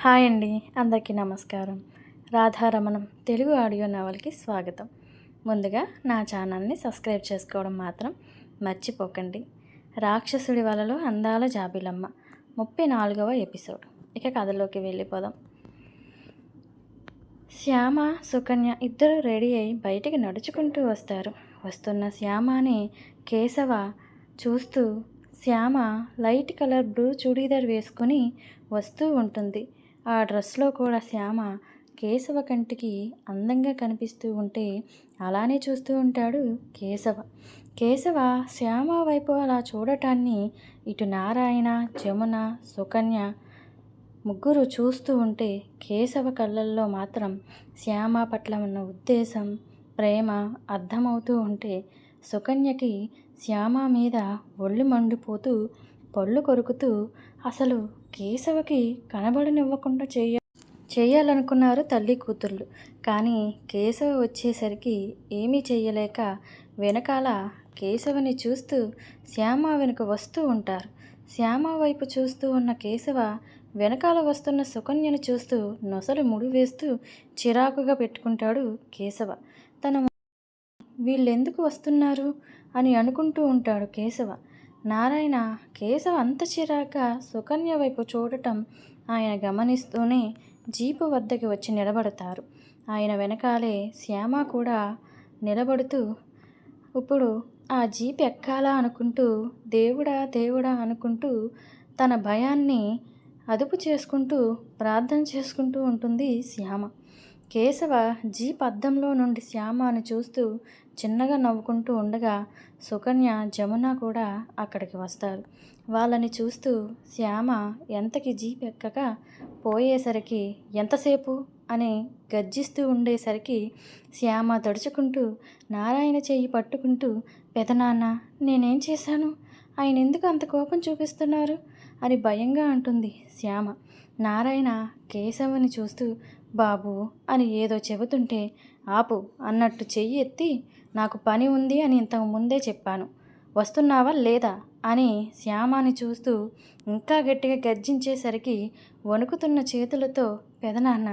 Hi అండి, అందరికీ నమస్కారం. రాధారమణం తెలుగు ఆడియో నవల్కి స్వాగతం. ముందుగా నా ఛానల్ని సబ్స్క్రైబ్ చేసుకోవడం మాత్రం మర్చిపోకండి. రాక్షసుడి వలలో అందాల జాబిలమ్మ 34వ ఎపిసోడ్. ఇక కథలోకి వెళ్ళిపోదాం. శ్యామ, సుకన్య ఇద్దరు రెడీ అయి బయటికి నడుచుకుంటూ వస్తారు. వస్తున్న శ్యామని కేశవ చూస్తూ, Shyama light colour blue churidar వేసుకుని వస్తూ ఉంటుంది. ఆ డ్రెస్లో కూడా శ్యామ కేశవ కంటికి అందంగా కనిపిస్తూ ఉంటే అలానే చూస్తూ ఉంటాడు కేశవ. కేశవ శ్యామ వైపు అలా చూడటాన్ని ఇటు నారాయణ, జమున, సుకన్య ముగ్గురు చూస్తూ ఉంటే కేశవ కళ్ళల్లో మాత్రం శ్యామ పట్ల ఉన్న ఉద్దేశం, ప్రేమ అర్థమవుతూ ఉంటే సుకన్యకి శ్యామ మీద ఒళ్ళు మండిపోతూ పళ్ళు కొరుకుతూ అసలు కేశవకి కనబడనివ్వకుండా చేయాలనుకున్నారు తల్లి కూతుళ్ళు. కానీ కేశవ వచ్చేసరికి ఏమీ చెయ్యలేక వెనకాల కేశవని చూస్తూ శ్యామ వెనుక వస్తూ ఉంటారు. శ్యామ వైపు చూస్తూ ఉన్న కేశవ వెనకాల వస్తున్న సుకన్యను చూస్తూ నొసలు ముడి వేస్తూ చిరాకుగా పెట్టుకుంటాడు కేశవ. వీళ్ళెందుకు వస్తున్నారు అని అనుకుంటూ ఉంటాడు కేశవ. నారాయణ కేశవ అంత చిరాక సుకన్య వైపు చూడటం ఆయన గమనిస్తూనే జీపు వద్దకి వచ్చి నిలబడతారు. ఆయన వెనకాలే శ్యామ కూడా నిలబడుతూ ఇప్పుడు ఆ జీప్ ఎక్కాలా అనుకుంటూ దేవుడా దేవుడా అనుకుంటూ తన భయాన్ని అదుపు చేసుకుంటూ ప్రార్థన చేసుకుంటూ ఉంటుంది శ్యామ. కేశవ జీప్ అద్దంలో నుండి శ్యామను చూస్తూ చిన్నగా నవ్వుకుంటూ ఉండగా సుకన్య, జమున కూడా అక్కడికి వస్తారు. వాళ్ళని చూస్తూ శ్యామ ఎంతకి జీప్ ఎక్కక పోయేసరికి ఎంతసేపు అని గర్జిస్తూ ఉండేసరికి శ్యామ తడుచుకుంటూ నారాయణ చెయ్యి పట్టుకుంటూ పెదనాన్న నేనేం చేశాను, ఆయన ఎందుకు అంత కోపం చూపిస్తున్నారు అని భయంగా అంటుంది శ్యామ. నారాయణ కేశవని చూస్తూ బాబు అని ఏదో చెబుతుంటే ఆపు అన్నట్టు చెయ్యి ఎత్తి నాకు పని ఉంది అని ఇంతకు ముందే చెప్పాను, వస్తున్నావా లేదా అని శ్యామని చూస్తూ ఇంకా గట్టిగా గర్జించేసరికి వణుకుతున్న చేతులతో పెదనాన్న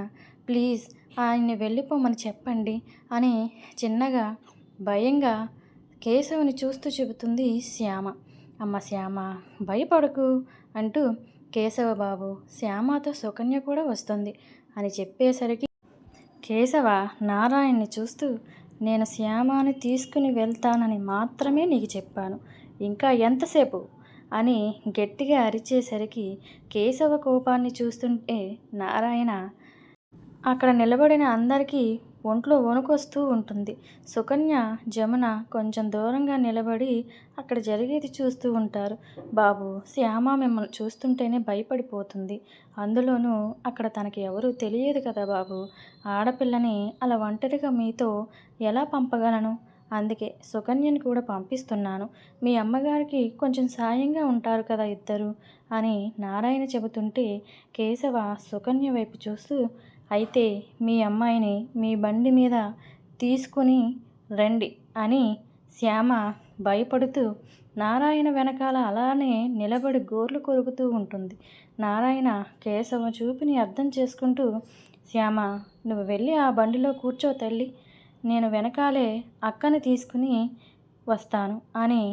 ప్లీజ్ ఆయన్ని వెళ్ళిపోమని చెప్పండి అని చిన్నగా భయంగా కేశవుని చూస్తూ చెబుతుంది శ్యామ. అమ్మ శ్యామ భయపడకు అంటూ కేశవ బాబు శ్యామతో సుకన్య కూడా వస్తుంది అని చెప్పేసరికి కేశవ నారాయణ్ని చూస్తూ నేను శ్యామని తీసుకుని వెళ్తానని మాత్రమే నీకు చెప్పాను, ఇంకా ఎంతసేపు అని గట్టిగా అరిచేసరికి కేశవ కోపాన్ని చూస్తుంటే నారాయణ అక్కడ నిలబడిన అందరికీ ఒంట్లో వణుకొస్తూ ఉంటుంది. సుకన్య, జమున కొంచెం దూరంగా నిలబడి అక్కడ జరిగేది చూస్తూ ఉంటారు. బాబు శ్యామ మిమ్మల్ని చూస్తుంటేనే భయపడిపోతుంది, అందులోనూ అక్కడ తనకి ఎవరూ తెలియదు కదా బాబు, ఆడపిల్లని అలా ఒంటరిగా మీతో ఎలా పంపగలను, అందుకే సుకన్యని కూడా పంపిస్తున్నాను, మీ అమ్మగారికి కొంచెం సాయంగా ఉంటారు కదా ఇద్దరు అని నారాయణ చెబుతుంటే కేశవ సుకన్య వైపు చూస్తూ అయితే మీ అమ్మాయిని మీ బండి మీద తీసుకుని రండి అని శ్యామ భయపడుతూ నారాయణ వెనకాల అలానే నిలబడి గోర్లు కొరుకుతూ ఉంటుంది. నారాయణ కేశవ చూపుని అర్థం చేసుకుంటూ శ్యామ నువ్వు వెళ్ళి ఆ బండిలో కూర్చో తల్లి, నేను వెనకాలే అక్కని తీసుకుని వస్తాను అని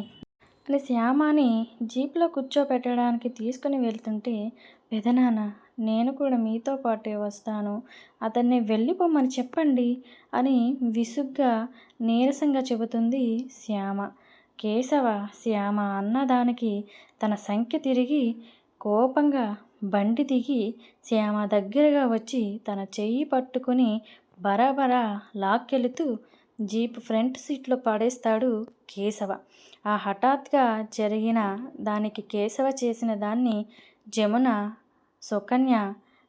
శ్యామని జీప్లో కూర్చోపెట్టడానికి తీసుకుని వెళ్తుంటే పెదనాన్న నేను కూడా మీతో పాటే వస్తాను, అతన్ని వెళ్ళిపోమని చెప్పండి అని విసుగ్గా నీరసంగా చెబుతుంది శ్యామ. కేశవ శ్యామ అన్నదానికి తన సంఖ్య తిరిగి కోపంగా బండి దిగి శ్యామ దగ్గరగా వచ్చి తన చెయ్యి పట్టుకుని బరాబరా లాక్కెళుతూ జీప్ ఫ్రంట్ సీట్లో పడేస్తాడు కేశవ. ఆ హఠాత్గా జరిగిన దానికి కేశవ చేసిన దాన్ని జమున, సుకన్య,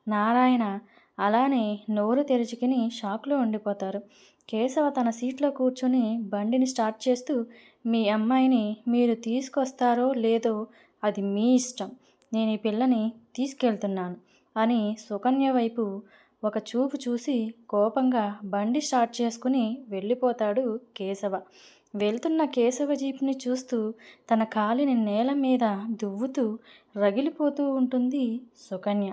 నారాయణ అలానే నోరు తెరుచుకుని షాక్లో ఉండిపోతారు. కేశవ తన సీట్లో కూర్చొని బండిని స్టార్ట్ చేస్తూ మీ అమ్మాయిని మీరు తీసుకొస్తారో లేదో అది మీ ఇష్టం, నేను ఈ పిల్లని తీసుకెళ్తున్నాను అని సుకన్య వైపు ఒక చూపు చూసి కోపంగా బండి స్టార్ట్ చేసుకుని వెళ్ళిపోతాడు కేశవ. వెళ్తున్న కేశవ జీప్ని చూస్తూ తన కాలిని నేల మీద దువ్వుతూ రగిలిపోతూ ఉంటుంది సుకన్య.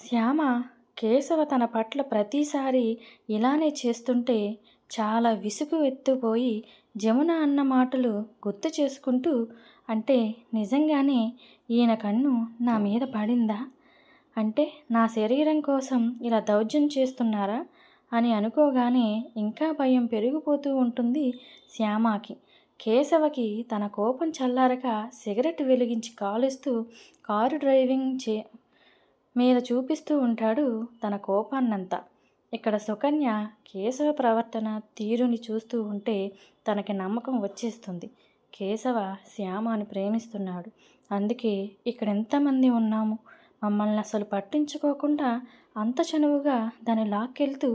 శ్యామ కేశవ తన పట్ల ప్రతిసారి ఇలానే చేస్తుంటే చాలా విసుగు ఎత్తుపోయి జమున అన్న మాటలు గుర్తు చేసుకుంటూ, అంటే నిజంగానే ఈయన కన్ను నా మీద పడిందా? అంటే నా శరీరం కోసం ఇలా దౌర్జన్యం చేస్తున్నారా అని అనుకోగానే ఇంకా భయం పెరిగిపోతూ ఉంటుంది శ్యామకి. కేశవకి తన కోపం చల్లారక సిగరెట్ వెలిగించి కాలుస్తూ కారు డ్రైవింగ్ మీద చూపిస్తూ ఉంటాడు తన కోపాన్నంతా. ఇక్కడ సుకన్య కేశవ ప్రవర్తన తీరుని చూస్తూ ఉంటే తనకి నమ్మకం వచ్చేస్తుంది. కేశవ శ్యామని ప్రేమిస్తున్నాడు. అందుకే ఇక్కడ ఎంతమంది ఉన్నాము, మమ్మల్ని అసలు పట్టించుకోకుండా అంత చనువుగా దాన్ని లాక్కెళ్తూ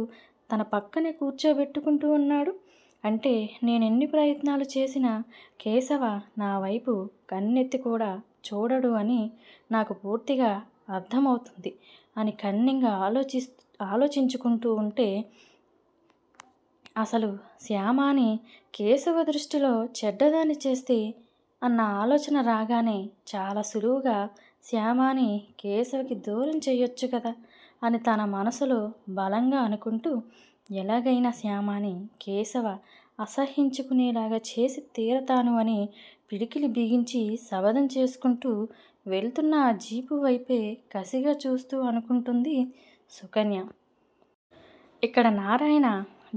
తన పక్కనే కూర్చోబెట్టుకుంటూ ఉన్నాడు. అంటే నేనెన్ని ప్రయత్నాలు చేసినా కేశవ నా వైపు కన్నెత్తి కూడా చూడడు అని నాకు పూర్తిగా అర్థమవుతుంది అని కన్నింగా ఆలోచించుకుంటూ ఉంటే, అసలు శ్యామాని కేశవ దృష్టిలో చెడ్డదాన్ని చేస్తే అన్న ఆలోచన రాగానే చాలా సులువుగా శ్యామాని కేశవకి దూరం చేయొచ్చు కదా అని తన మనసులో బలంగా అనుకుంటూ, ఎలాగైనా శ్యామాని కేశవ అసహించుకునేలాగా చేసి తీరతాను అని పిడికిలి బిగించి శపథం చేసుకుంటూ వెళ్తున్న ఆ జీపు వైపే కసిగా చూస్తూ అనుకుంటుంది సుకన్య. ఇక్కడ నారాయణ,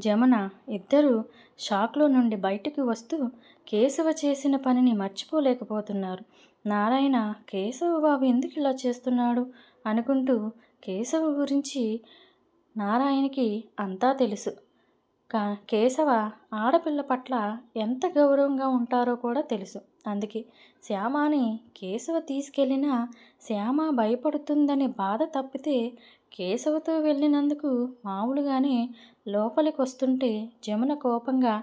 జమున ఇద్దరూ షాక్లో నుండి బయటకు వస్తూ కేశవ చేసిన పనిని మర్చిపోలేకపోతున్నారు. నారాయణ కేశవ బాబు ఎందుకు ఇలా చేస్తున్నాడు అనుకుంటూ, కేశవ గురించి నారాయణకి అంతా తెలుసు. కేశవ ఆడపిల్ల పట్ల ఎంత గౌరవంగా ఉంటారో కూడా తెలుసు. అందుకే శ్యామని కేశవ తీసుకెళ్ళినా శ్యామ భయపడుతుందనే బాధ తప్పితే కేశవతో వెళ్ళినందుకు మామూలుగానే లోపలికి వస్తుంటే జమున కోపంగా,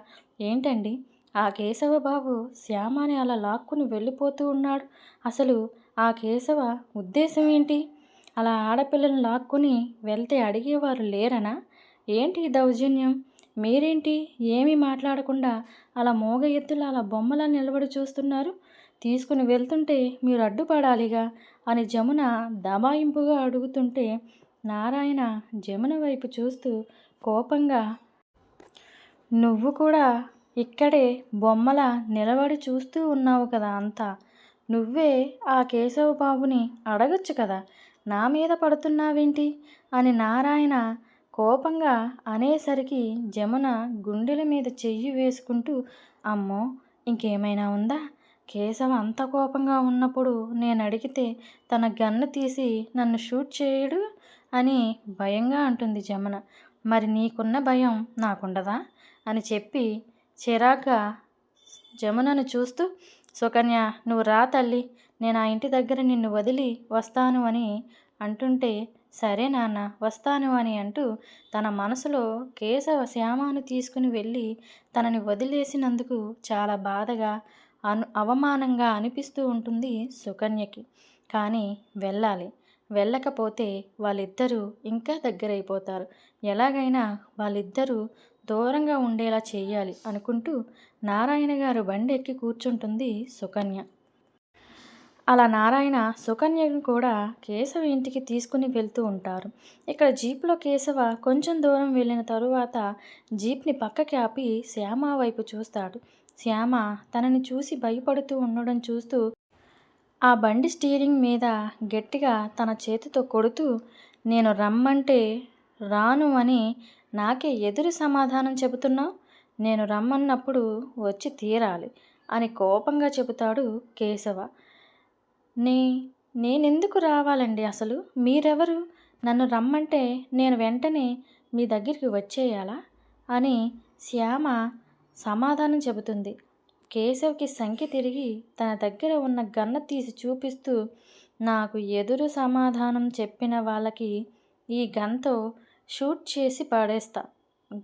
ఏంటండి ఆ కేశవ బాబు శ్యామని అలా లాక్కుని వెళ్ళిపోతూ ఉన్నాడు, అసలు ఆ కేశవ ఉద్దేశం ఏంటి? అలా ఆడపిల్లను లాక్కుని వెళ్తే అడిగేవారు లేరనా? ఏంటి దౌర్జన్యం? మీరేంటి ఏమీ మాట్లాడకుండా అలా మోగ ఎత్తులు అలా బొమ్మలా నిలబడి చూస్తున్నారు? తీసుకుని వెళ్తుంటే మీరు అడ్డుపడాలిగా అని జమున దబాయింపుగా అడుగుతుంటే, నారాయణ జమున వైపు చూస్తూ కోపంగా, నువ్వు కూడా ఇక్కడే బొమ్మలా నిలబడి చూస్తూ ఉన్నావు కదా అంతా, నువ్వే ఆ కేశవ బాబుని అడగచ్చు కదా, నా మీద పడుతున్నావేంటి అని నారాయణ కోపంగా అనేసరికి జమున గుండెల మీద చెయ్యి వేసుకుంటూ, అమ్మో ఇంకేమైనా ఉందా? కేశవ అంత కోపంగా ఉన్నప్పుడు నేను అడిగితే తన గన్ను తీసి నన్ను షూట్ చేయడు అని భయంగా అంటుంది జమున. మరి నీకున్న భయం నాకుండదా అని చెప్పి చిరాగ్గా జమునను చూస్తూ, సుకన్య నువ్వు రా తల్లి, నేను ఆ ఇంటి దగ్గర నిన్ను వదిలి వస్తాను అని అంటుంటే, సరే నాన్న వస్తాను అని అంటూ తన మనసులో కేశవ శ్యామను తీసుకుని వెళ్ళి తనని వదిలేసినందుకు చాలా బాధగా అవమానంగా అనిపిస్తూ ఉంటుంది సుకన్యకి. కానీ వెళ్ళాలి, వెళ్ళకపోతే వాళ్ళిద్దరూ ఇంకా దగ్గరైపోతారు, ఎలాగైనా వాళ్ళిద్దరూ దూరంగా ఉండేలా చేయాలి అనుకుంటూ నారాయణ గారు బండి ఎక్కి కూర్చుంటుంది సుకన్య. అలా నారాయణ సుకన్యను కూడా కేశవ ఇంటికి తీసుకుని వెళ్తూ ఉంటారు. ఇక్కడ జీప్లో కేశవ కొంచెం దూరం వెళ్ళిన తరువాత జీప్ని పక్కకి ఆపి శ్యామ వైపు చూస్తాడు. శ్యామ తనని చూసి భయపడుతూ ఉండడం చూస్తూ ఆ బండి స్టీరింగ్ మీద గట్టిగా తన చేతితో కొడుతూ, నేను రమ్మంటే రాను అని నాకే ఎదురు సమాధానం చెబుతున్నావు, నేను రమ్మన్నప్పుడు వచ్చి తీరాలి అని కోపంగా చెబుతాడు కేశవ. నేనెందుకు రావాలండి అసలు? మీరెవరు? నన్ను రమ్మంటే నేను వెంటనే మీ దగ్గరికి వచ్చేయాలా అని శ్యామ సమాధానం చెబుతుంది. కేశవ్కి సంఖ్య తిరిగి తన దగ్గర ఉన్న గన్న తీసి చూపిస్తూ, నాకు ఎదురు సమాధానం చెప్పిన వాళ్ళకి ఈ గన్తో షూట్ చేసి పడేస్తా.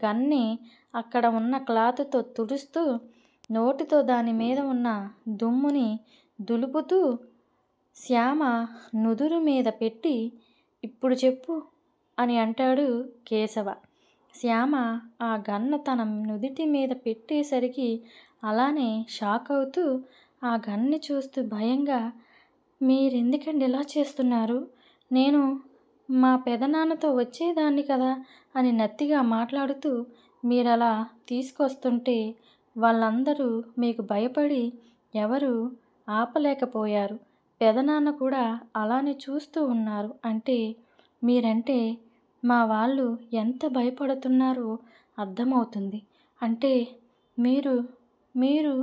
గన్ని అక్కడ ఉన్న క్లాత్తో తుడుస్తూ నోటితో దాని మీద ఉన్న దుమ్ముని దులుపుతూ శ్యామ నుదురు మీద పెట్టి, ఇప్పుడు చెప్పు అని అంటాడు కేశవ. శ్యామ ఆ గన్ను తన నుదిటి మీద పెట్టేసరికి అలానే షాక్ అవుతూ ఆ గన్ని చూస్తూ భయంగా, మీరెందుకండి ఇలా చేస్తున్నారు? నేను మా పెదనాన్నతో వచ్చేదాన్ని కదా అని నత్తిగా మాట్లాడుతూ మీరలా తీసుకొస్తుంటే వాళ్ళందరూ మీకు భయపడి ఎవరు ఆపలేకపోయారు. పెదనాన్న కూడా అలానే చూస్తూ ఉన్నారు. అంటే మీరంటే మా వాళ్ళు ఎంత భయపడుతున్నారో అర్థమవుతుంది. అంటే మీరు మీరు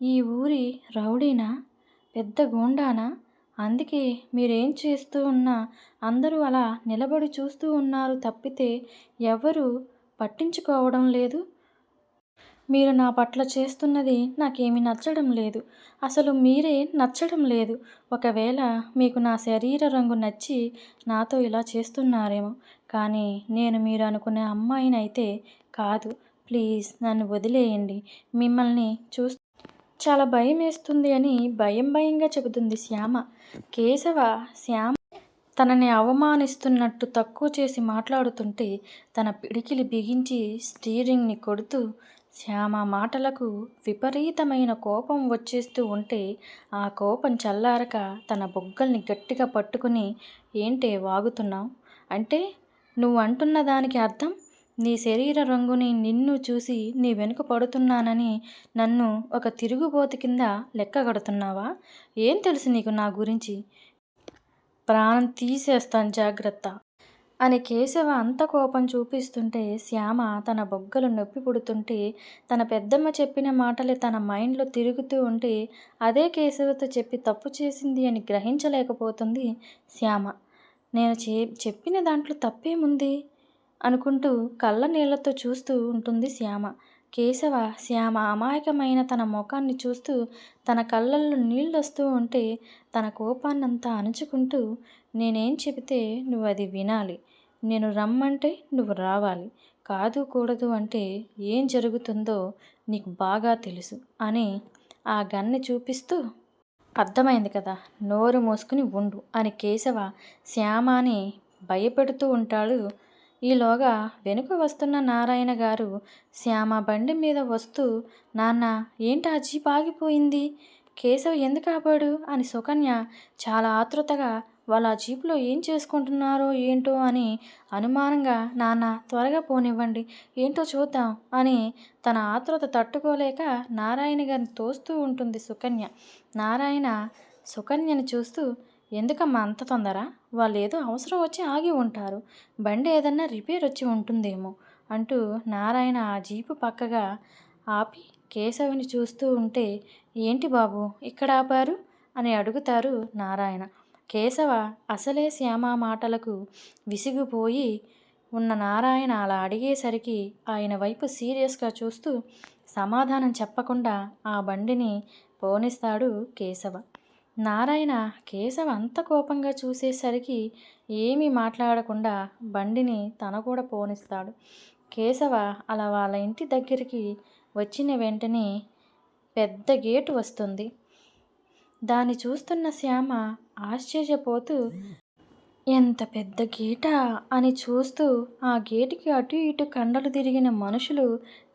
ఈ ఊరి రౌడీనా? పెద్ద గూండానా? అందుకే మీరేం చేస్తూ ఉన్నా అందరూ అలా నిలబడి చూస్తూ ఉన్నారు తప్పితే ఎవరు పట్టించుకోవడం లేదు. మీరు నా పట్ల చేస్తున్నది నాకేమీ నచ్చడం లేదు. అసలు మీరే నచ్చడం లేదు. ఒకవేళ మీకు నా శరీర రంగు నచ్చి నాతో ఇలా చేస్తున్నారేమో. కానీ నేను మీరు అనుకునే అమ్మాయినైతే కాదు. ప్లీజ్ నన్ను వదిలేయండి. మిమ్మల్ని చాలా భయమేస్తుంది అని భయంగా చెబుతుంది శ్యామ. కేశవ శ్యామ తనని అవమానిస్తున్నట్టు తక్కువ చేసి మాట్లాడుతుంటే తన పిడికిలి బిగించి స్టీరింగ్‌ని కొడుతూ శ్యామ మాటలకు విపరీతమైన కోపం వచ్చేస్తూ ఉంటే ఆ కోపం చల్లారక తన బుగ్గల్ని గట్టిగా పట్టుకుని ఏంటే వాగుతున్నావు? అంటే నువ్వు అంటున్న దానికి అర్థం నీ శరీర రంగుని నిన్ను చూసి నీ వెనుక పడుతున్నానని నన్ను ఒక తిరుగుబోతు కింద లెక్కగడుతున్నావా? ఏం తెలుసు నీకు నా గురించి? ప్రాణం తీసేస్తాను జాగ్రత్త అని కేశవ అంత కోపం చూపిస్తుంటే శ్యామ తన బొగ్గలు నొప్పి పుడుతుంటే తన పెద్దమ్మ చెప్పిన మాటలే తన మైండ్లో తిరుగుతూ ఉంటే అదే కేశవతో చెప్పి తప్పు చేసింది అని గ్రహించలేకపోతుంది శ్యామ. నేను చెప్పిన దాంట్లో తప్పేముంది అనుకుంటూ కళ్ళ నీళ్లతో చూస్తూ ఉంటుంది శ్యామ. కేశవ శ్యామ అమాయకమైన తన ముఖాన్ని చూస్తూ తన కళ్ళల్లో నీళ్ళొస్తూ ఉంటే తన కోపాన్నంతా అణుచుకుంటూ నేనేం చెబితే నువ్వు అది వినాలి. నేను రమ్మంటే నువ్వు రావాలి. కాదు కూడదు అంటే ఏం జరుగుతుందో నీకు బాగా తెలుసు అని ఆ గన్ని చూపిస్తూ అర్థమైంది కదా, నోరు మూసుకుని ఉండు అని కేశవ శ్యామని భయపెడుతూ ఉంటాడు. ఈలోగా వెనుక వస్తున్న నారాయణ గారు శ్యామ బండి మీద వస్తూ నాన్న ఏంటి ఆ జీప్ ఆగిపోయింది, కేశవ్ ఎందుకు ఆపాడు అని సుకన్య చాలా ఆతృతగా వాళ్ళు ఆ జీపులో ఏం చేసుకుంటున్నారో ఏంటో అని అనుమానంగా నాన్న త్వరగా పోనివ్వండి ఏంటో చూద్దాం అని తన ఆతృత తట్టుకోలేక నారాయణ గారిని తోస్తూ ఉంటుంది సుకన్య. నారాయణ సుకన్యని చూస్తూ ఎందుకమ్మా అంత తొందర, వాళ్ళు ఏదో అవసరం వచ్చి ఆగి ఉంటారు, బండి ఏదన్నా రిపేర్ వచ్చి ఉంటుందేమో అంటూ నారాయణ ఆ జీపు పక్కగా ఆపి కేశవుని చూస్తూ ఉంటే ఏంటి బాబు ఇక్కడ ఆపారు అని అడుగుతారు నారాయణ. కేశవ అసలే శ్యామ మాటలకు విసిగిపోయి ఉన్న నారాయణ అలా అడిగేసరికి ఆయన వైపు సీరియస్గా చూస్తూ సమాధానం చెప్పకుండా ఆ బండిని పోనిస్తాడు కేశవ. నారాయణ కేశవ అంత కోపంగా చూసేసరికి ఏమీ మాట్లాడకుండా బండిని తన కూడా పోనిస్తాడు. కేశవ అలా వాళ్ళ ఇంటి దగ్గరికి వచ్చిన వెంటనే పెద్ద గేటు వస్తుంది. దాన్ని చూస్తున్న శ్యామ ఆశ్చర్యపోతూ ఎంత పెద్ద గేటా అని చూస్తూ ఆ గేటుకి అటు ఇటు కండలు తిరిగిన మనుషులు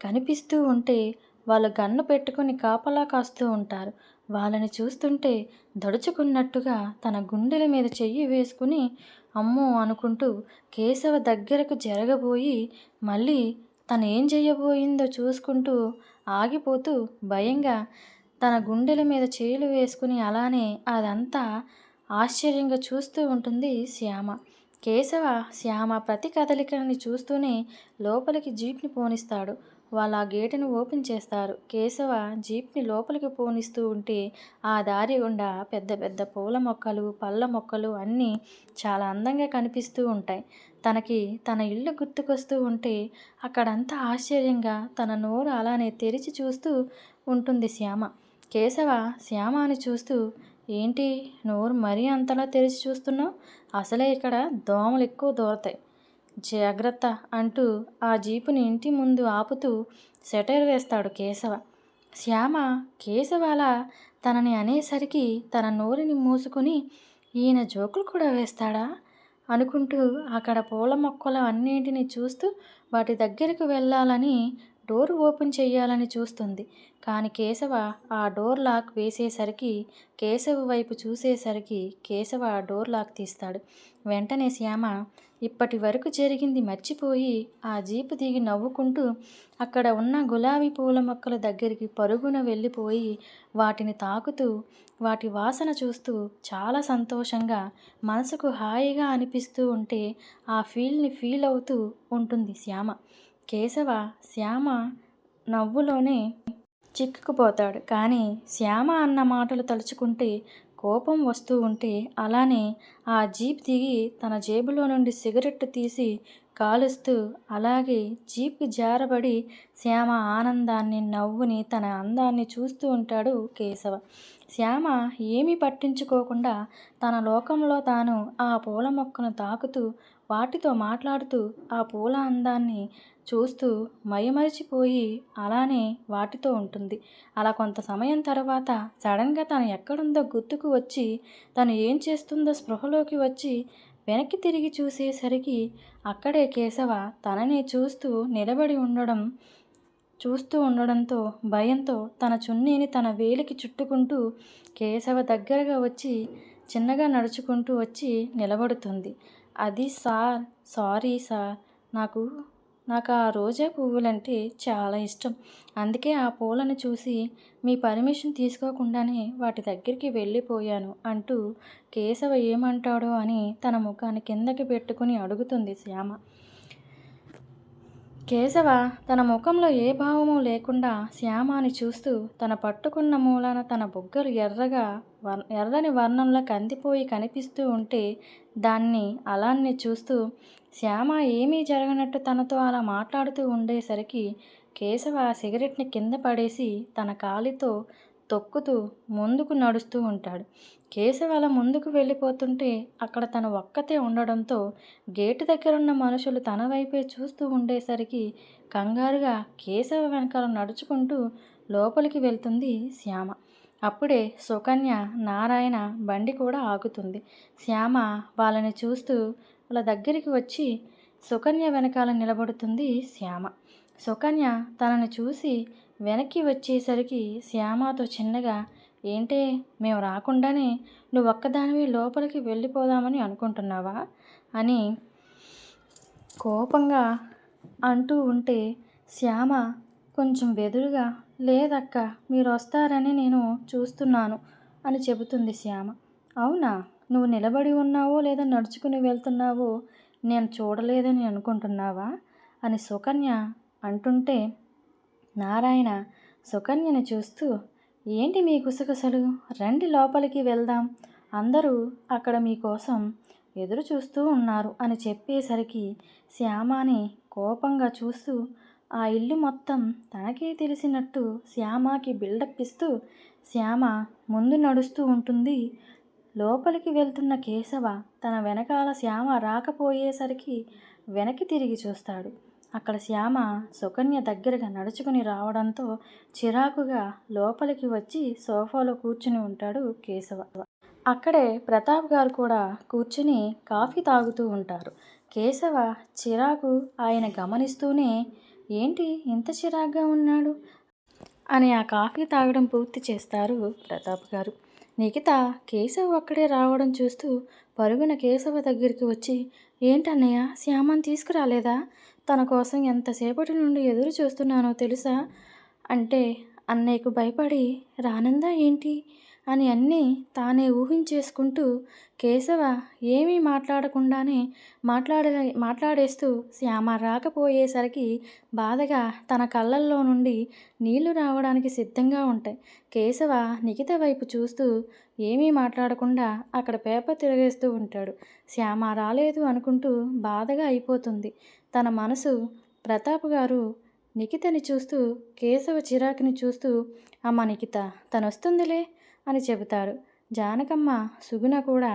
కనిపిస్తూ ఉంటే వాళ్ళు గన్ను పెట్టుకుని కాపలా కాస్తూ ఉంటారు. వాళ్ళని చూస్తుంటే దడుచుకున్నట్టుగా తన గుండెల మీద చెయ్యి వేసుకుని అమ్మో అనుకుంటూ కేశవ దగ్గరకు జరగబోయి మళ్ళీ తను ఏం చెయ్యబోయిందో చూసుకుంటూ ఆగిపోతూ భయంగా తన గుండెల మీద చేతులు వేసుకుని అలానే అదంతా ఆశ్చర్యంగా చూస్తూ ఉంటుంది శ్యామ. కేశవ శ్యామ ప్రతి కదలికని చూస్తూనే లోపలికి జీప్ని పోనిస్తాడు. వాళ్ళు ఆ గేటును ఓపెన్ చేస్తారు. కేశవ జీప్ని లోపలికి పోనిస్తూ ఉంటే ఆ దారి గుండా పెద్ద పెద్ద పూల మొక్కలు పళ్ళ మొక్కలు అన్నీ చాలా అందంగా కనిపిస్తూ ఉంటాయి. తనకి తన ఇల్లు గుర్తుకొస్తూ ఉంటే అక్కడంతా ఆశ్చర్యంగా తన నోరు అలానే తెరిచి చూస్తూ ఉంటుంది శ్యామ. కేశవ శ్యామని చూస్తూ ఏంటి నోరు మరీ అంతలా తెరిచి చూస్తున్నావు, అసలే ఇక్కడ దోమలు ఎక్కువ దూరతాయి, జాగ్రత్త అంటూ ఆ జీపుని ఇంటి ముందు ఆపుతూ సెటైర్ వేస్తాడు కేశవ. శ్యామ కేశవ అలా తనని అనేసరికి తన నోరుని మూసుకుని ఈయన జోకులు కూడా వేస్తాడా అనుకుంటూ అక్కడ పూల మొక్కలు అన్నింటినీ చూస్తూ వాటి దగ్గరకు వెళ్ళాలని డోర్ ఓపెన్ చెయ్యాలని చూస్తుంది. కానీ కేశవ ఆ డోర్ లాక్ వేసేసరికి, కేశవ్ వైపు చూసేసరికి కేశవ ఆ డోర్ లాక్ తీస్తాడు. వెంటనే శ్యామ ఇప్పటి వరకు జరిగింది మర్చిపోయి ఆ జీపు దిగి నవ్వుకుంటూ అక్కడ ఉన్న గులాబీ పూల మొక్కల దగ్గరికి పరుగున వెళ్ళిపోయి వాటిని తాకుతూ వాటి వాసన చూస్తూ చాలా సంతోషంగా మనసుకు హాయిగా అనిపిస్తూ ఉంటే ఆ ఫీల్ అవుతూ ఉంటుంది శ్యామ. కేశవ శ్యామ నవ్వులోనే చిక్కుకుపోతాడు. కానీ శ్యామ అన్న మాటలు తలుచుకుంటే కోపం వస్తూ ఉంటే అలానే ఆ జీప్ దిగి తన జేబులో నుండి సిగరెట్టు తీసి కాలుస్తూ అలాగే జీప్‌కి జారబడి శ్యామ ఆనందాన్ని, నవ్వుని, తన అందాన్ని చూస్తూ ఉంటాడు కేశవ. శ్యామ ఏమీ పట్టించుకోకుండా తన లోకంలో తాను ఆ పూల మొక్కను తాకుతూ, వాటితో మాట్లాడుతూ, ఆ పూల అందాన్ని చూస్తూ మైమరిచిపోయి అలానే వాటితో ఉంటుంది. అలా కొంత సమయం తర్వాత సడన్‌గా తను ఎక్కడుందో గుర్తుకు వచ్చి, తను ఏం చేస్తుందో స్పృహలోకి వచ్చి వెనక్కి తిరిగి చూసేసరికి అక్కడే కేశవ తననే చూస్తూ ఉండడంతో భయంతో తన చున్నీని తన వేలికి చుట్టుకుంటూ కేశవ దగ్గరగా వచ్చి చిన్నగా నడుచుకుంటూ వచ్చి నిలబడుతుంది. అది సార్, సారీ సార్, నాకు నాకు ఆ రోజా పువ్వులంటే చాలా ఇష్టం. అందుకే ఆ పూలను చూసి మీ పర్మిషన్ తీసుకోకుండానే వాటి దగ్గరికి వెళ్ళిపోయాను అంటూ కేశవ ఏమంటాడో అని తన ముఖాన్ని కిందకి పెట్టుకుని అడుగుతుంది శ్యామ. కేశవ తన ముఖంలో ఏ భావము లేకుండా శ్యామని చూస్తూ తన పట్టుకున్న మూలాన తన బుగ్గలు ఎర్రని వర్ణంలో కందిపోయి కనిపిస్తూ ఉంటే దాన్ని అలానే చూస్తూ శ్యామ ఏమీ జరగనట్టు తనతో అలా మాట్లాడుతూ ఉండేసరికి కేశవ ఆ సిగరెట్ని కింద పడేసి తన కాలితో తొక్కుతూ ముందుకు నడుస్తూ ఉంటాడు. కేశవ అలా ముందుకు వెళ్ళిపోతుంటే అక్కడ తను ఒక్కతే ఉండడంతో గేటు దగ్గరున్న మనుషులు తన వైపే చూస్తూ ఉండేసరికి కంగారుగా కేశవ వెనకాల నడుచుకుంటూ లోపలికి వెళ్తుంది శ్యామ. అప్పుడే సుకన్య, నారాయణ బండి కూడా ఆగుతుంది. శ్యామ వాళ్ళని చూస్తూ వాళ్ళ దగ్గరికి వచ్చి సుకన్య వెనకాల నిలబడుతుంది శ్యామ. సుకన్య తనని చూసి వెనక్కి వచ్చేసరికి శ్యామతో చిన్నగా, ఏంటే మేము రాకుండానే నువ్వు ఒక్కదానివి లోపలికి వెళ్ళిపోదామని అనుకుంటున్నావా అని కోపంగా అంటూ ఉంటే శ్యామ కొంచెం బెదురుగా, లేదక్క, మీరు వస్తారని నేను చూస్తున్నాను అని చెబుతుంది శ్యామ. అవునా, నువ్వు నిలబడి ఉన్నావో లేదా నడుచుకుని వెళ్తున్నావో నేను చూడలేదని అనుకుంటున్నావా అని సుకన్య అంటుంటే నారాయణ సుకన్యని చూస్తూ, ఏంటి మీ గుసగుసలు, రండి లోపలికి వెళ్దాం, అందరూ అక్కడ మీకోసం ఎదురు చూస్తూ ఉన్నారు అని చెప్పేసరికి శ్యామని కోపంగా చూస్తూ ఆ ఇల్లు మొత్తం తనకే తెలిసినట్టు శ్యామకి బిల్డప్ ఇస్తూ శ్యామ ముందు నడుస్తూ ఉంటుంది. లోపలికి వెళ్తున్న కేశవ తన వెనకాల శ్యామ రాకపోయేసరికి వెనక్కి తిరిగి చూస్తాడు. అక్కడ శ్యామ సుకన్య దగ్గరగా నడుచుకుని రావడంతో చిరాకుగా లోపలికి వచ్చి సోఫాలో కూర్చుని ఉంటాడు కేశవ. అక్కడే ప్రతాప్ గారు కూడా కూర్చుని కాఫీ తాగుతూ ఉంటారు. కేశవ చిరాకు ఆయన గమనిస్తూనే, ఏంటి ఇంత చిరాగ్గా ఉన్నాడు అని ఆ కాఫీ తాగడం పూర్తి చేస్తారు ప్రతాప్ గారు. నిఖిత కేశవ్ అక్కడే రావడం చూస్తూ పరుగున కేశవ దగ్గరికి వచ్చి, ఏంటన్నయ్య శ్యామని తీసుకురాలేదా, తన కోసం ఎంతసేపటి నుండి ఎదురు చూస్తున్నానో తెలుసా అంటే అన్నయ్యకు భయపడి రానందా ఏంటి అని అన్నీ తానే ఊహించేసుకుంటూ కేశవ ఏమీ మాట్లాడకుండానే మాట్లాడేస్తూ శ్యామ రాకపోయేసరికి బాధగా తన కళ్ళల్లో నుండి నీళ్లు రావడానికి సిద్ధంగా ఉంటాయి. కేశవ నిఖిత వైపు చూస్తూ ఏమీ మాట్లాడకుండా అక్కడ పేపర్ తిరగేస్తూ ఉంటాడు. శ్యామ రాలేదు అనుకుంటూ బాధగా అయిపోతుంది తన మనసు. ప్రతాప్ గారు నిఖితని చూస్తూ కేశవ చిరాకుని చూస్తూ, అమ్మ నిఖిత తనొస్తుందిలే అని చెబుతారు. జానకమ్మ, సుగుణ కూడా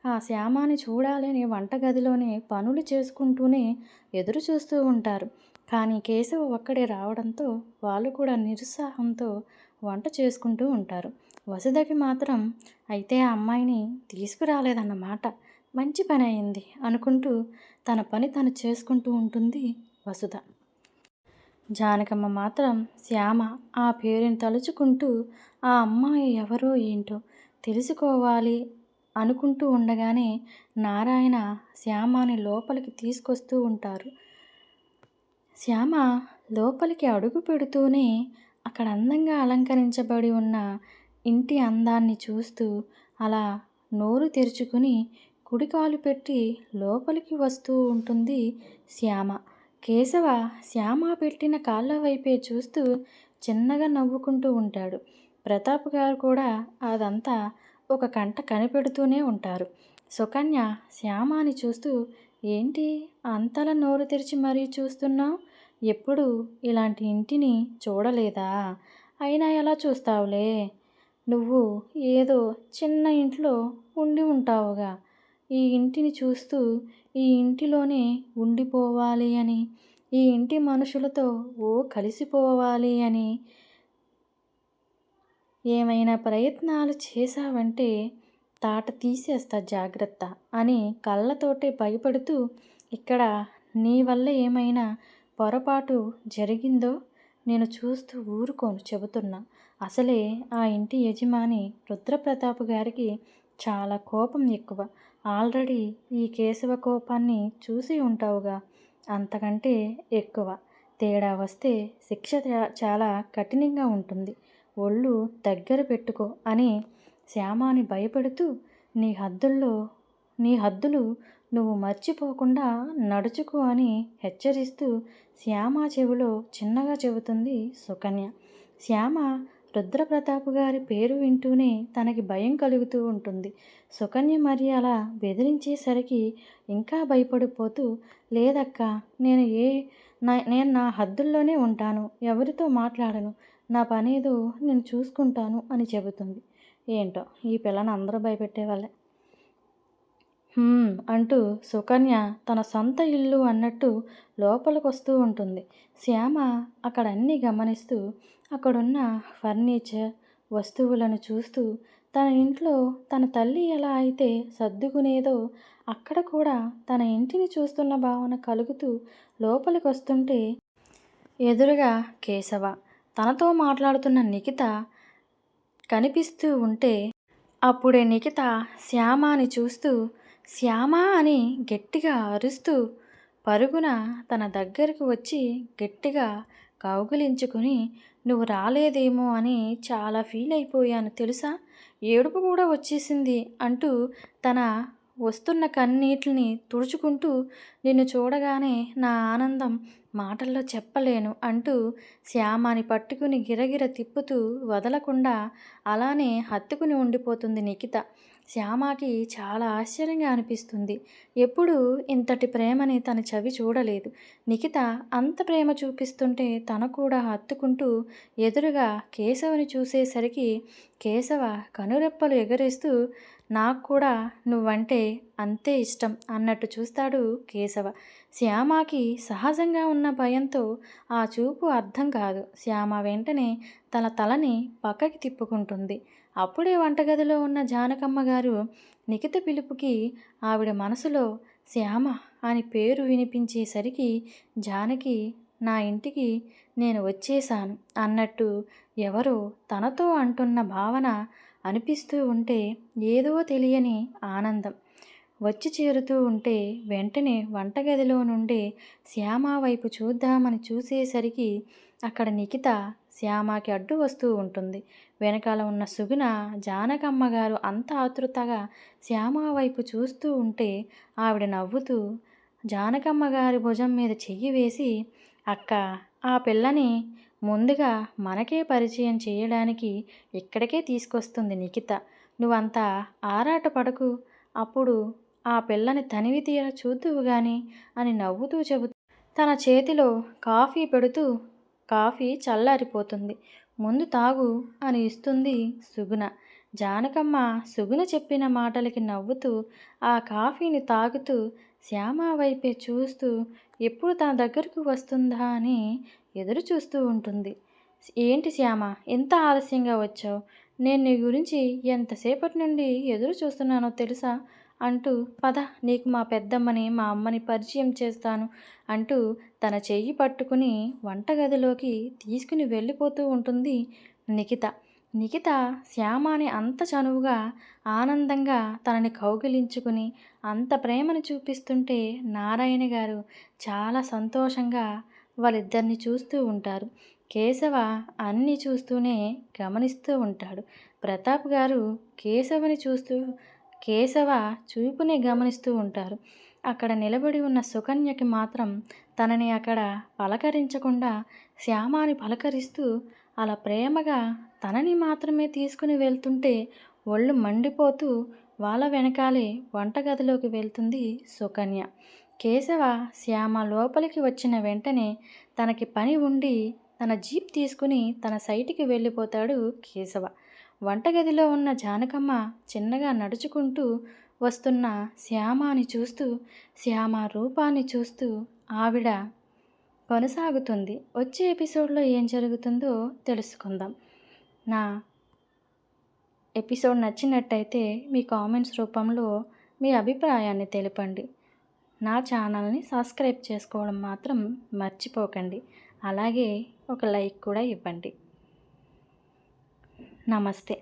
ఆ శ్యామని చూడాలని వంటగదిలోనే పనులు చేసుకుంటూనే ఎదురు చూస్తూ ఉంటారు. కానీ కేశవ ఒక్కడే రావడంతో వాళ్ళు కూడా నిరుత్సాహంతో వంట చేసుకుంటూ ఉంటారు. వసుధకి మాత్రం అయితే ఆ అమ్మాయిని తీసుకురాలేదన్నమాట, మంచి పని అయింది అనుకుంటూ తన పని తను చేసుకుంటూ ఉంటుంది వసుధ. జానకమ్మ మాత్రం శ్యామ ఆ పేరుని తలుచుకుంటూ ఆ అమ్మాయి ఎవరో ఏంటో తెలుసుకోవాలి అనుకుంటూ ఉండగానే నారాయణ శ్యామని లోపలికి తీసుకొస్తూ ఉంటారు. శ్యామ లోపలికి అడుగు పెడుతూనే అక్కడ అందంగా అలంకరించబడి ఉన్న ఇంటి అందాన్ని చూస్తూ అలా నోరు తెరుచుకుని కుడికాలు పెట్టి లోపలికి వస్తూ ఉంటుంది శ్యామ. కేశవ శ్యామ పెట్టిన కాళ్ళ వైపే చూస్తూ చిన్నగా నవ్వుకుంటూ ఉంటాడు. ప్రతాప్ గారు కూడా అదంతా ఒక కంట కనిపెడుతూనే ఉంటారు. సుకన్య శ్యామాని చూస్తూ, ఏంటి అంతలా నోరు తెరిచి మరీ చూస్తున్నావు? ఎప్పుడు ఇలాంటి ఇంటిని చూడలేదా? అయినా ఎలా చూస్తావులే, నువ్వు ఏదో చిన్న ఇంట్లో ఉండి ఉంటావుగా. ఈ ఇంటిని చూస్తూ ఈ ఇంటిలోనే ఉండిపోవాలి అని, ఈ ఇంటి మనుషులతో కలిసిపోవాలి అని ఏమైనా ప్రయత్నాలు చేశావంటే తాట తీసేస్తా జాగ్రత్త అని కళ్ళతోటే భయపడుతూ, ఇక్కడ నీ వల్ల ఏమైనా పొరపాటు జరిగిందో నేను చూస్తూ ఊరుకోను చెబుతున్నా. అసలే ఆ ఇంటి యజమాని రుద్రప్రతాప్ గారికి చాలా కోపం ఎక్కువ. ఆల్రెడీ ఈ కేశవ కోపాన్ని చూసి ఉంటావుగా, అంతకంటే ఎక్కువ. తేడా వస్తే శిక్ష చాలా కఠినంగా ఉంటుంది. ఒళ్ళు దగ్గర పెట్టుకో అని శ్యామాని భయపెడుతూ, నీ హద్దుల్లో నీ హద్దులు నువ్వు మర్చిపోకుండా నడుచుకో అని హెచ్చరిస్తూ శ్యామ చెవిలో చిన్నగా చెబుతుంది సుకన్య. శ్యామ రుద్రప్రతాప్ గారి పేరు వింటూనే తనకి భయం కలుగుతూ ఉంటుంది. సుకన్య మరి అలా బెదిరించేసరికి ఇంకా భయపడిపోతూ, లేదక్క, నేను నేను నా హద్దుల్లోనే ఉంటాను, ఎవరితో మాట్లాడను, నా పనేదో నేను చూసుకుంటాను అని చెబుతుంది. ఏంటో ఈ పిల్లని అందరూ భయపెట్టేవాళ్ళే. అంటూ సుకన్య తన సొంత ఇల్లు అన్నట్టు లోపలికొస్తూ ఉంటుంది. శ్యామ అక్కడ అన్నీ గమనిస్తూ అక్కడున్న ఫర్నిచర్ వస్తువులను చూస్తూ తన ఇంట్లో తన తల్లి ఎలా అయితే సర్దుకునేదో అక్కడ కూడా తన ఇంటిని చూస్తున్న భావన కలుగుతూ లోపలికొస్తుంటే ఎదురుగా కేశవ, తనతో మాట్లాడుతున్న నిఖిత కనిపిస్తూ ఉంటే అప్పుడే నిఖిత శ్యామాని చూస్తూ శ్యామా అని గట్టిగా అరుస్తూ పరుగున తన దగ్గరకు వచ్చి గట్టిగా కౌగిలించుకుని, నువ్వు రాలేదేమో అని చాలా ఫీల్ అయిపోయాను తెలుసా, ఏడుపు కూడా వచ్చేసింది అంటూ తన వస్తున్న కన్నీటిని తుడుచుకుంటూ, నిన్ను చూడగానే నా ఆనందం మాటల్లో చెప్పలేను అంటూ శ్యామాని పట్టుకుని గిరగిర తిప్పుతూ వదలకుండా అలానే హత్తుకుని ఉండిపోతుంది నిఖిత. శ్యామకి చాలా ఆశ్చర్యంగా అనిపిస్తుంది. ఎప్పుడూ ఇంతటి ప్రేమని తన చవి చూడలేదు. నిఖిత అంత ప్రేమ చూపిస్తుంటే తన కూడా హత్తుకుంటూ ఎదురుగా కేశవుని చూసేసరికి కేశవ కనురెప్పలు ఎగరేస్తూ, నాకు కూడా నువ్వంటే అంతే ఇష్టం అన్నట్టు చూస్తాడు కేశవ. శ్యామకి సహజంగా ఉన్న భయంతో ఆ చూపు అర్థం కాదు. శ్యామ వెంటనే తన తలని పక్కకి తిప్పుకుంటుంది. అప్పుడే వంటగదిలో ఉన్న జానకమ్మ గారు నిఖిత పిలుపుకి ఆవిడ మనసులో శ్యామ అని పేరు వినిపించేసరికి జానకి, నా ఇంటికి నేను వచ్చేశాను అన్నట్టు ఎవరో తనతో అంటున్న భావన అనిపిస్తూ ఉంటే ఏదో తెలియని ఆనందం వచ్చి చేరుతూ ఉంటే వెంటనే వంటగదిలో నుండి శ్యామ వైపు చూద్దామని చూసేసరికి అక్కడ నిఖిత శ్యామకి అడ్డు వస్తూ ఉంటుంది. వెనకాల ఉన్న సుగుణ జానకమ్మ గారు అంత ఆతృతగా శ్యామ వైపు చూస్తూ ఉంటే ఆవిడ నవ్వుతూ జానకమ్మ గారి భుజం మీద చెయ్యి వేసి, అక్క, ఆ పిల్లని ముందుగా మనకే పరిచయం చేయడానికి ఇక్కడికే తీసుకొస్తుంది నిఖిత. నువ్వంతా ఆరాటపడకు, అప్పుడు ఆ పిల్లని తనివి తీర చూద్దువు గాని అని నవ్వుతూ చెబుతూ తన చేతిలో కాఫీ పెడుతూ, కాఫీ చల్లారిపోతుంది, ముందు తాగు అని ఇస్తుంది సుగుణ. జానకమ్మ సుగుణ చెప్పిన మాటలకి నవ్వుతూ ఆ కాఫీని తాగుతూ శ్యామ వైపే చూస్తూ ఎప్పుడు తన దగ్గరకు వస్తుందా అని ఎదురు చూస్తూ ఉంటుంది. ఏంటి శ్యామ, ఎంత ఆలస్యంగా వచ్చావు? నేను నీ గురించి ఎంతసేపటి నుండి ఎదురు చూస్తున్నానో తెలుసా అంటూ పద నీకు మా పెద్దమ్మని మా అమ్మని పరిచయం చేస్తాను అంటూ తన చెయ్యి పట్టుకుని వంటగదిలోకి తీసుకుని వెళ్ళిపోతూ ఉంటుంది నిఖిత. నిఖిత శ్యామాని అంత చనువుగా ఆనందంగా తనని కౌగిలించుకుని అంత ప్రేమను చూపిస్తుంటే నారాయణ గారు చాలా సంతోషంగా వాళ్ళిద్దరిని చూస్తూ ఉంటారు. కేశవ అన్నీ చూస్తూనే గమనిస్తూ ఉంటాడు. ప్రతాప్ గారు కేశవ చూపుని గమనిస్తూ ఉంటారు. అక్కడ నిలబడి ఉన్న సుకన్యకి మాత్రం తనని అక్కడ పలకరించకుండా శ్యామాని పలకరిస్తూ అలా ప్రేమగా తనని మాత్రమే తీసుకుని వెళ్తుంటే ఒళ్ళు మండిపోతూ వాళ్ళ వెనకాలే వంటగదిలోకి వెళ్తుంది సుకన్య. కేశవ శ్యామ లోపలికి వచ్చిన వెంటనే తనకి పని ఉండి తన జీప్ తీసుకుని తన సైటుకి వెళ్ళిపోతాడు కేశవ. వంటగదిలో ఉన్న జానకమ్మ చిన్నగా నడుచుకుంటూ వస్తున్న శ్యామాని చూస్తూ శ్యామ రూపాన్ని చూస్తూ ఆవిడ కొనసాగుతుంది. వచ్చే ఎపిసోడ్లో ఏం జరుగుతుందో తెలుసుకుందాం. నా ఎపిసోడ్ నచ్చినట్టయితే మీ కామెంట్స్ రూపంలో మీ అభిప్రాయాన్ని తెలపండి. నా ఛానల్ని సబ్స్క్రైబ్ చేసుకోవడం మాత్రం మర్చిపోకండి. అలాగే ఒక లైక్ కూడా ఇవ్వండి. నమస్తే.